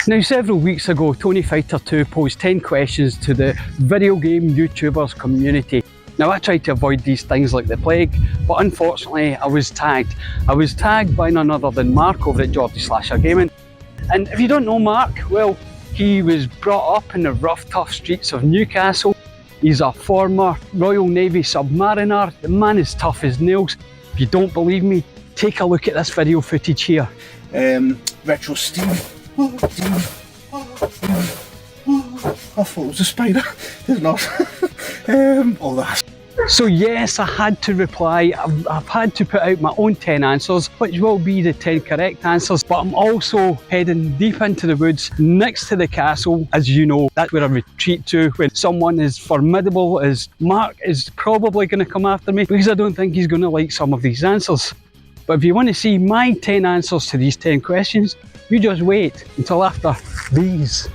Now, several weeks ago, Tony Fighter 2 posed 10 questions to the video game YouTubers community. Now, I tried to avoid these things like the plague, but unfortunately I was tagged. I was tagged by none other than Mark over at Geordie Slasher Gaming. And if you don't know Mark, well, he was brought up in the rough, tough streets of Newcastle. He's a former Royal Navy submariner. The man is tough as nails. If you don't believe me, take a look at this video footage here. Retro Steve. I thought it was a spider. It's not. All that. So yes, I had to reply. I've had to put out my own 10 answers, which will be the 10 correct answers, but I'm also heading deep into the woods next to the castle. As you know, that's where I retreat to when someone as formidable as Mark is probably going to come after me, because I don't think he's going to like some of these answers. But if you want to see my 10 answers to these 10 questions, you just wait until after these.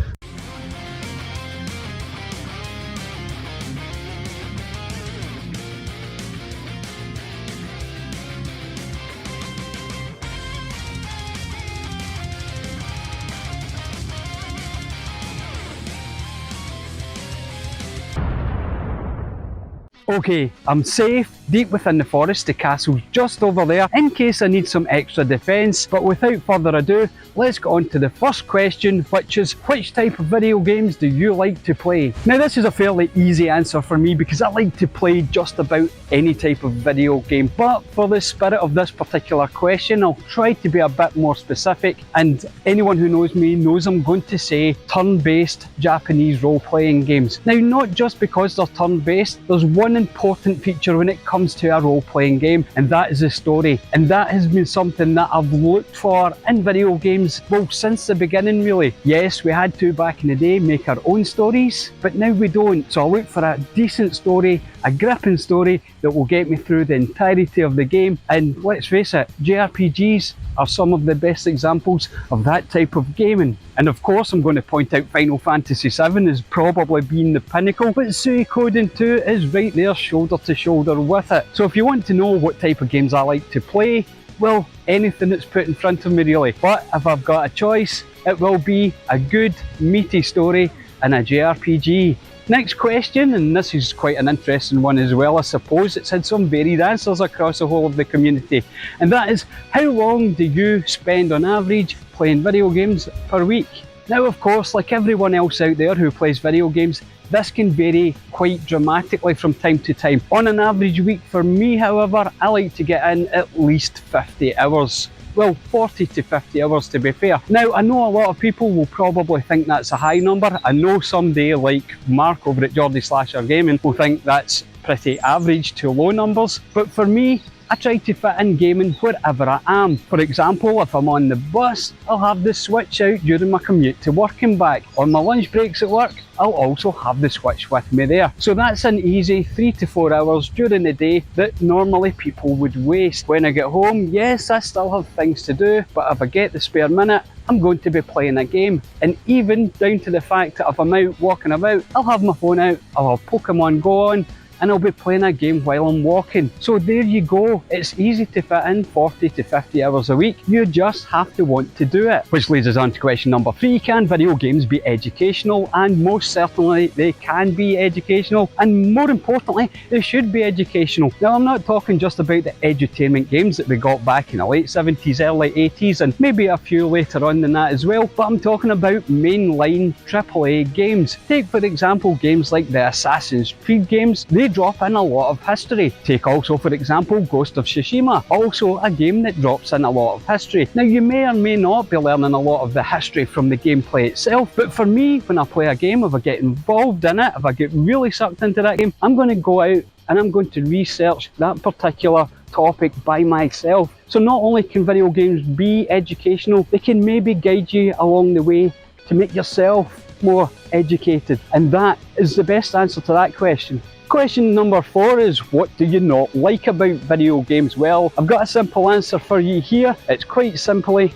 Okay, I'm safe, deep within the forest. The castle's just over there, in case I need some extra defence. But without further ado, let's get on to the first question, which is, which type of video games do you like to play? Now, this is a fairly easy answer for me because I like to play just about any type of video game. But for the spirit of this particular question, I'll try to be a bit more specific. And anyone who knows me knows I'm going to say turn-based Japanese role-playing games. Now, not just because they're turn-based, there's one important feature when it comes to a role-playing game, and that is the story. And that has been something that I've looked for in video games, well, since the beginning really. Yes, we had to back in the day make our own stories, but now we don't. So I look for a decent story, a gripping story that will get me through the entirety of the game. And let's face it, JRPGs are some of the best examples of that type of gaming. And of course, I'm going to point out Final Fantasy VII as probably being the pinnacle, but Suikoden 2 is right there shoulder to shoulder with it. So if you want to know what type of games I like to play, well, anything that's put in front of me really. But if I've got a choice, it will be a good, meaty story and a JRPG. Next question, and this is quite an interesting one as well, I suppose. It's had some varied answers across the whole of the community. And that is, how long do you spend on average playing video games per week? Now, of course, like everyone else out there who plays video games, this can vary quite dramatically from time to time. On an average week for me, however, I like to get in at least 50 hours. Well, 40 to 50 hours to be fair. Now, I know a lot of people will probably think that's a high number. I know someday like Mark over at Geordie Slasher Gaming will think that's pretty average to low numbers. But for me, I try to fit in gaming wherever I am. For example, if I'm on the bus, I'll have the Switch out during my commute to work and back. On my lunch breaks at work, I'll also have the Switch with me there. So that's an easy 3 to 4 hours during the day that normally people would waste. When I get home, yes, I still have things to do, but if I get the spare minute, I'm going to be playing a game. And even down to the fact that if I'm out walking about, I'll have my phone out, I'll have Pokemon Go on, and I'll be playing a game while I'm walking. So there you go, it's easy to fit in 40 to 50 hours a week. You just have to want to do it. Which leads us on to question number 3, can video games be educational? And most certainly they can be educational, and more importantly, they should be educational. Now, I'm not talking just about the edutainment games that we got back in the late 70s, early 80s, and maybe a few later on than that as well, but I'm talking about mainline AAA games. Take for example games like the Assassin's Creed games. They drop in a lot of history. Take also for example Ghost of Tsushima, also a game that drops in a lot of history. Now, you may or may not be learning a lot of the history from the gameplay itself, but for me, when I play a game, if I get involved in it, if I get really sucked into that game, I'm going to go out and I'm going to research that particular topic by myself. So not only can video games be educational, they can maybe guide you along the way to make yourself more educated. And that is the best answer to that question. Question number 4 is, what do you not like about video games? Well, I've got a simple answer for you here. It's quite simply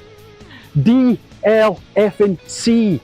DLFC.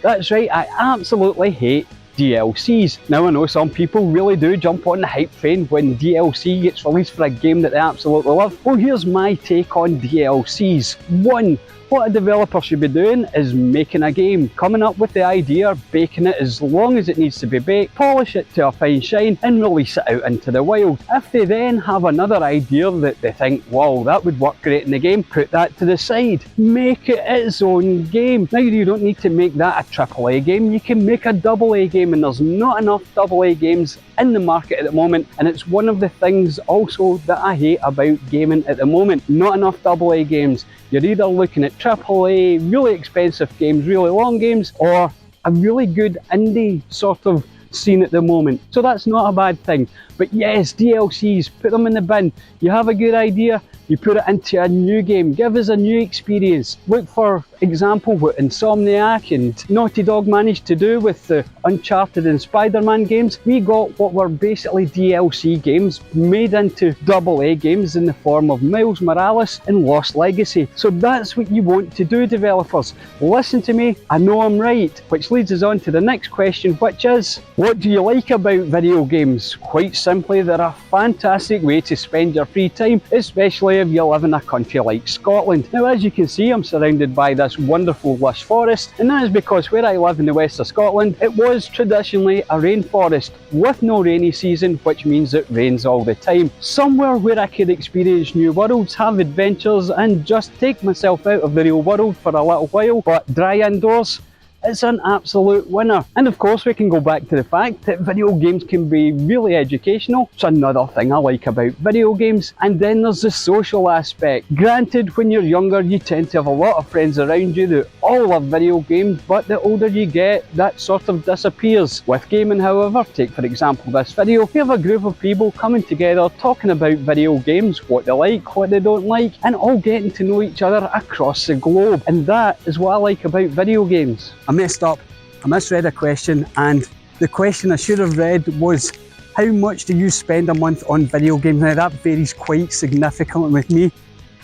That's right, I absolutely hate DLCs. Now, I know some people really do jump on the hype train when DLC gets released for a game that they absolutely love. Well, here's my take on DLCs. 1, What a developer should be doing is making a game, coming up with the idea, baking it as long as it needs to be baked, polish it to a fine shine and release it out into the wild. If they then have another idea that they think, wow, that would work great in the game, put that to the side. Make it its own game. Now you don't need to make that a AAA game, you can make a AA game, and there's not enough AA games in the market at the moment, and it's one of the things also that I hate about gaming at the moment. Not enough AA games. You're either looking at AAA, really expensive games, really long games, or a really good indie sort of scene at the moment. So that's not a bad thing. But yes, DLCs, put them in the bin. You have a good idea, you put it into a new game, give us a new experience. Look for example what Insomniac and Naughty Dog managed to do with the Uncharted and Spider-Man games. We got what were basically DLC games made into AA games in the form of Miles Morales and Lost Legacy. So that's what you want to do, developers. Listen to me, I know I'm right. Which leads us on to the next question, which is, what do you like about video games? Quite simply, they're a fantastic way to spend your free time, especially if you live in a country like Scotland. Now, as you can see, I'm surrounded by this wonderful lush forest, and that is because where I live in the west of Scotland, it was traditionally a rainforest with no rainy season, which means it rains all the time. Somewhere where I could experience new worlds, have adventures, and just take myself out of the real world for a little while, but dry indoors, it's an absolute winner. And of course we can go back to the fact that video games can be really educational. It's another thing I like about video games. And then there's the social aspect. Granted, when you're younger you tend to have a lot of friends around you that all love video games, but the older you get that sort of disappears. With gaming however, take for example this video, we have a group of people coming together talking about video games, what they like, what they don't like, and all getting to know each other across the globe. And that is what I like about video games. I messed up, I misread a question, and the question I should have read was, how much do you spend a month on video games? Now that varies quite significantly with me.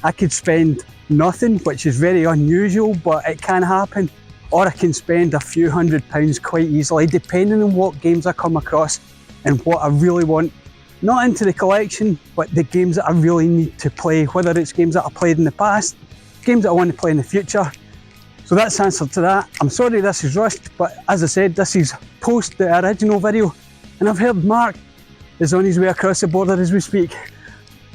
I could spend nothing, which is very unusual, but it can happen, or I can spend a few £100s quite easily, depending on what games I come across and what I really want. Not into the collection, but the games that I really need to play, whether it's games that I played in the past, games that I want to play in the future. So that's the answer to that. I'm sorry this is rushed, but as I said, this is post the original video, and I've heard Mark is on his way across the border as we speak.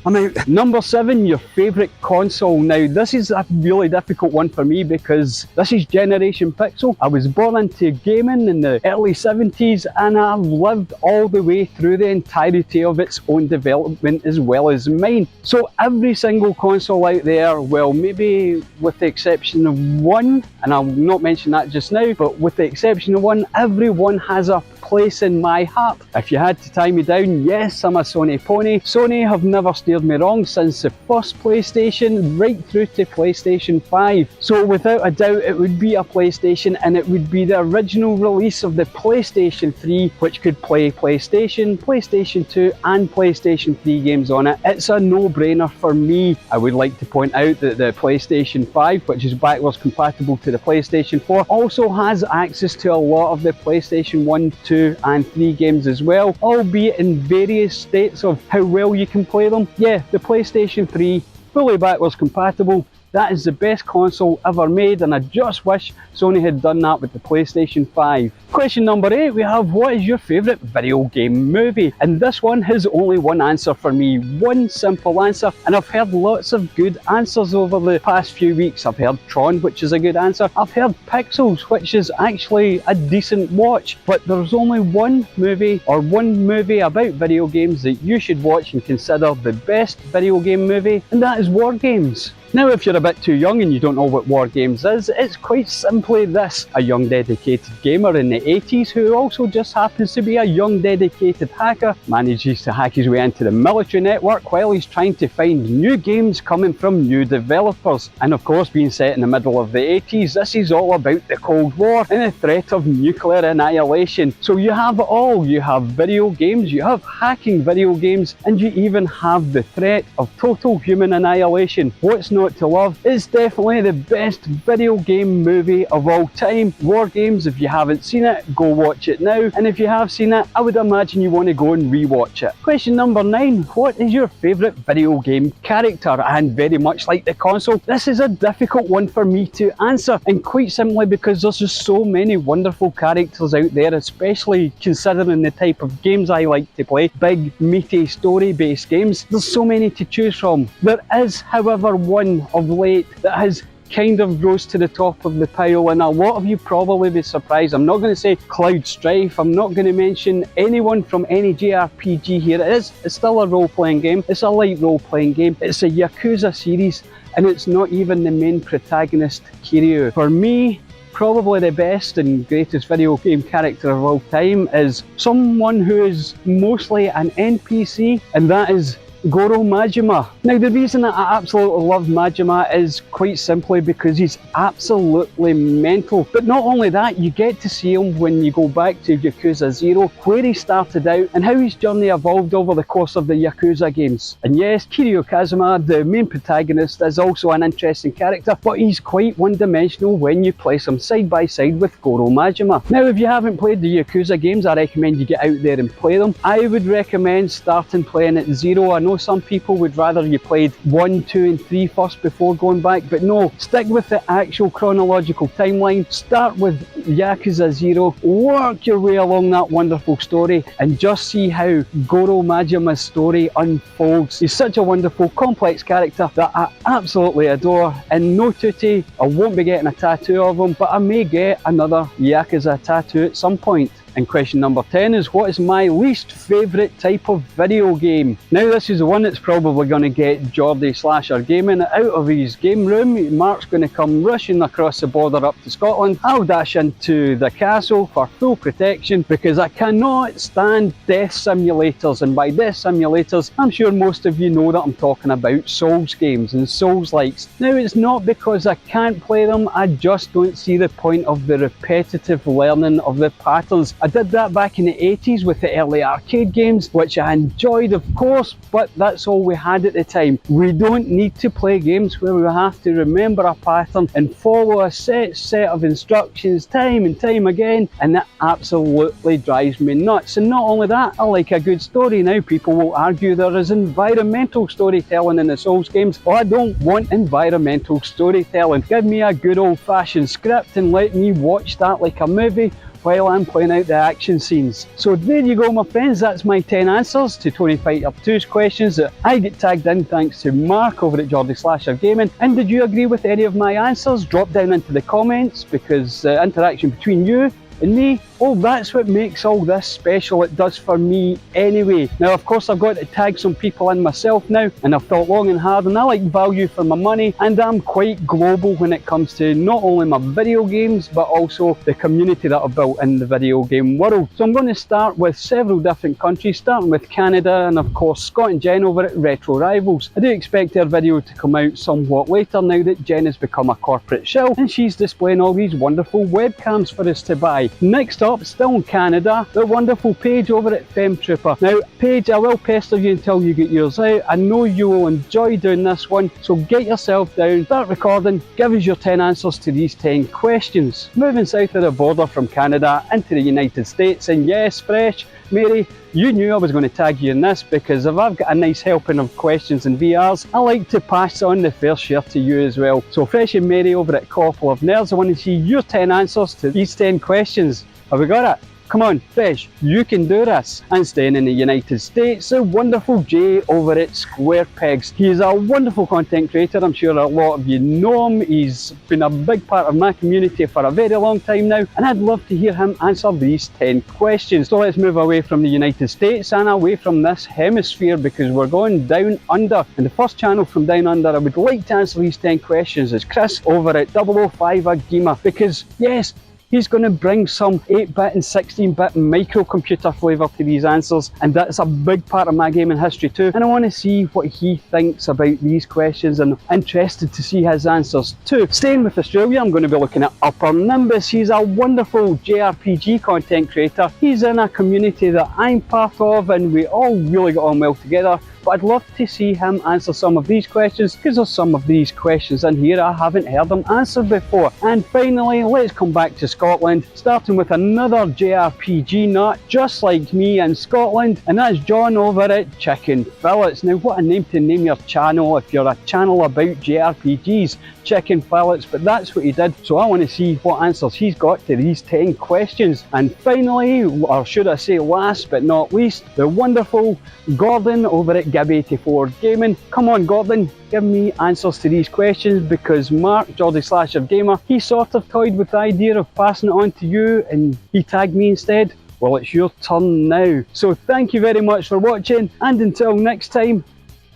I'm out. Number 7, your favourite console. Now this is a really difficult one for me because this is Generation Pixel. I was born into gaming in the early 70s and I've lived all the way through the entirety of its own development as well as mine. So every single console out there, well maybe with the exception of one, and I'll not mention that just now, but with the exception of one, everyone has a place in my heart. If you had to tie me down, yes, I'm a Sony pony. Sony have never steered me wrong since the first PlayStation right through to PlayStation 5. So without a doubt it would be a PlayStation, and it would be the original release of the PlayStation 3, which could play PlayStation, PlayStation 2 and PlayStation 3 games on it. It's a no-brainer for me. I would like to point out that the PlayStation 5, which is backwards compatible to the PlayStation 4, also has access to a lot of the PlayStation 1, 2 and 3 games as well, albeit in various states of how well you can play them. Yeah, the PlayStation 3, fully backwards compatible. That is the best console ever made, and I just wish Sony had done that with the PlayStation 5. Question number 8, we have, what is your favourite video game movie? And this one has only one answer for me, one simple answer, and I've heard lots of good answers over the past few weeks. I've heard Tron, which is a good answer. I've heard Pixels, which is actually a decent watch, but there's only one movie about video games that you should watch and consider the best video game movie, and that is War Games. Now if you're a bit too young and you don't know what War Games is, it's quite simply this: a young dedicated gamer in the 80s who also just happens to be a young dedicated hacker, manages to hack his way into the military network while he's trying to find new games coming from new developers. And of course, being set in the middle of the 80s, this is all about the Cold War and the threat of nuclear annihilation. So you have it all. You have video games, you have hacking video games, and you even have the threat of total human annihilation. What's not Not to Love is definitely the best video game movie of all time. War Games, if you haven't seen it, go watch it now, and if you have seen it, I would imagine you want to go and rewatch it. Question number 9, what is your favourite video game character? And very much like the console, this is a difficult one for me to answer, and quite simply because there's just so many wonderful characters out there, especially considering the type of games I like to play, big, meaty, story-based games. There's so many to choose from. There is, however, one of late that has kind of rose to the top of the pile, and a lot of you probably be surprised. I'm not going to say Cloud Strife, I'm not going to mention anyone from any JRPG here. It's still a role-playing game, it's a light role-playing game, it's a Yakuza series, and it's not even the main protagonist, Kiryu. For me, probably the best and greatest video game character of all time is someone who is mostly an NPC, and that is Goro Majima. Now, the reason that I absolutely love Majima is quite simply because he's absolutely mental. But not only that, you get to see him when you go back to Yakuza 0, where he started out and how his journey evolved over the course of the Yakuza games. And yes, Kiryu Kazuma, the main protagonist, is also an interesting character, but he's quite one-dimensional when you place him side by side with Goro Majima. Now, if you haven't played the Yakuza games, I recommend you get out there and play them. I would recommend starting playing at 0. I know some people would rather you played 1, 2 and 3 first before going back, but no, stick with the actual chronological timeline. Start with Yakuza 0, work your way along that wonderful story, and just see how Goro Majima's story unfolds. He's such a wonderful, complex character that I absolutely adore, and no tootie, I won't be getting a tattoo of him, but I may get another Yakuza tattoo at some point. And question number 10 is, what is my least favourite type of video game? Now, this is the one that's probably going to get Geordie Slasher Gaming out of his game room. Mark's going to come rushing across the border up to Scotland. I'll dash into the castle for full protection because I cannot stand death simulators. And by death simulators, I'm sure most of you know that I'm talking about Souls games and Souls-likes. Now, it's not because I can't play them, I just don't see the point of the repetitive learning of the patterns. I did that back in the 80s with the early arcade games, which I enjoyed, of course, but that's all we had at the time. We don't need to play games where we have to remember a pattern and follow a set of instructions time and time again, and that absolutely drives me nuts. And not only that, I like a good story. Now, people will argue there is environmental storytelling in the Souls games. Well, I don't want environmental storytelling. Give me a good old-fashioned script and let me watch that like a movie while I'm playing out the action scenes. So there you go, my friends, that's my 10 answers to Tony Fighter 2's questions that I get tagged in thanks to Mark over at Geordie Slasher Gaming. And did you agree with any of my answers? Drop down into the comments, because the interaction between you and me, oh, that's what makes all this special. It does for me anyway. Now, of course, I've got to tag some people in myself now, and I've thought long and hard, and I like value for my money, and I'm quite global when it comes to not only my video games, but also the community that I've built in the video game world. So I'm going to start with several different countries, starting with Canada, and of course Scott and Jen over at Retro Rivals. I do expect their video to come out somewhat later now that Jen has become a corporate shill, and she's displaying all these wonderful webcams for us to buy. Next up, still in Canada, the wonderful Paige over at FemTrooper. Now, Paige, I will pester you until you get yours out. I know you will enjoy doing this one, so get yourself down, start recording, give us your 10 answers to these 10 questions. Moving south of the border from Canada into the United States, and yes, Fresh, Mary, you knew I was going to tag you in this, because if I've got a nice helping of questions and VRs, I like to pass on the fair share to you as well. So Fresh and Mary over at Couple of Nerds, I want to see your 10 answers to these 10 questions. Have we got it? Come on, Fresh, you can do this. And staying in the United States, the wonderful Jay over at Square Pegs. He's a wonderful content creator. I'm sure a lot of you know him. He's been a big part of my community for a very long time now, and I'd love to hear him answer these 10 questions. So let's move away from the United States and away from this hemisphere, because we're going down under. And the first channel from down under I would like to answer these 10 questions is Chris over at 005 Agima, because yes, he's going to bring some 8-bit and 16-bit microcomputer flavour to these answers, and that's a big part of my gaming history too, and I want to see what he thinks about these questions, and I'm interested to see his answers too. Staying with Australia, I'm going to be looking at Upper Nimbus. He's a wonderful JRPG content creator. He's in a community that I'm part of, and we all really got on well together. But I'd love to see him answer some of these questions, because there's some of these questions in here I haven't heard him answer before. And finally, let's come back to Scotland, starting with another JRPG nut, just like me in Scotland, and that's John over at Chicken Fillets. Now, what a name to name your channel if you're a channel about JRPGs, Chicken Fillets, but that's what he did, so I want to see what answers he's got to these 10 questions. And finally, or should I say last but not least, the wonderful Gordon over at Gib84 Gaming. Come on Gordon, give me answers to these questions, because Mark, Geordie Slasher Gamer, he sort of toyed with the idea of passing it on to you and he tagged me instead. Well, it's your turn now. So thank you very much for watching, and until next time,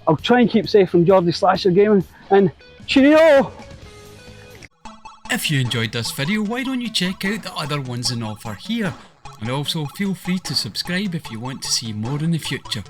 I'll try and keep safe from Geordie Slasher Gaming, and cheerio! If you enjoyed this video, why don't you check out the other ones on offer here, and also feel free to subscribe if you want to see more in the future.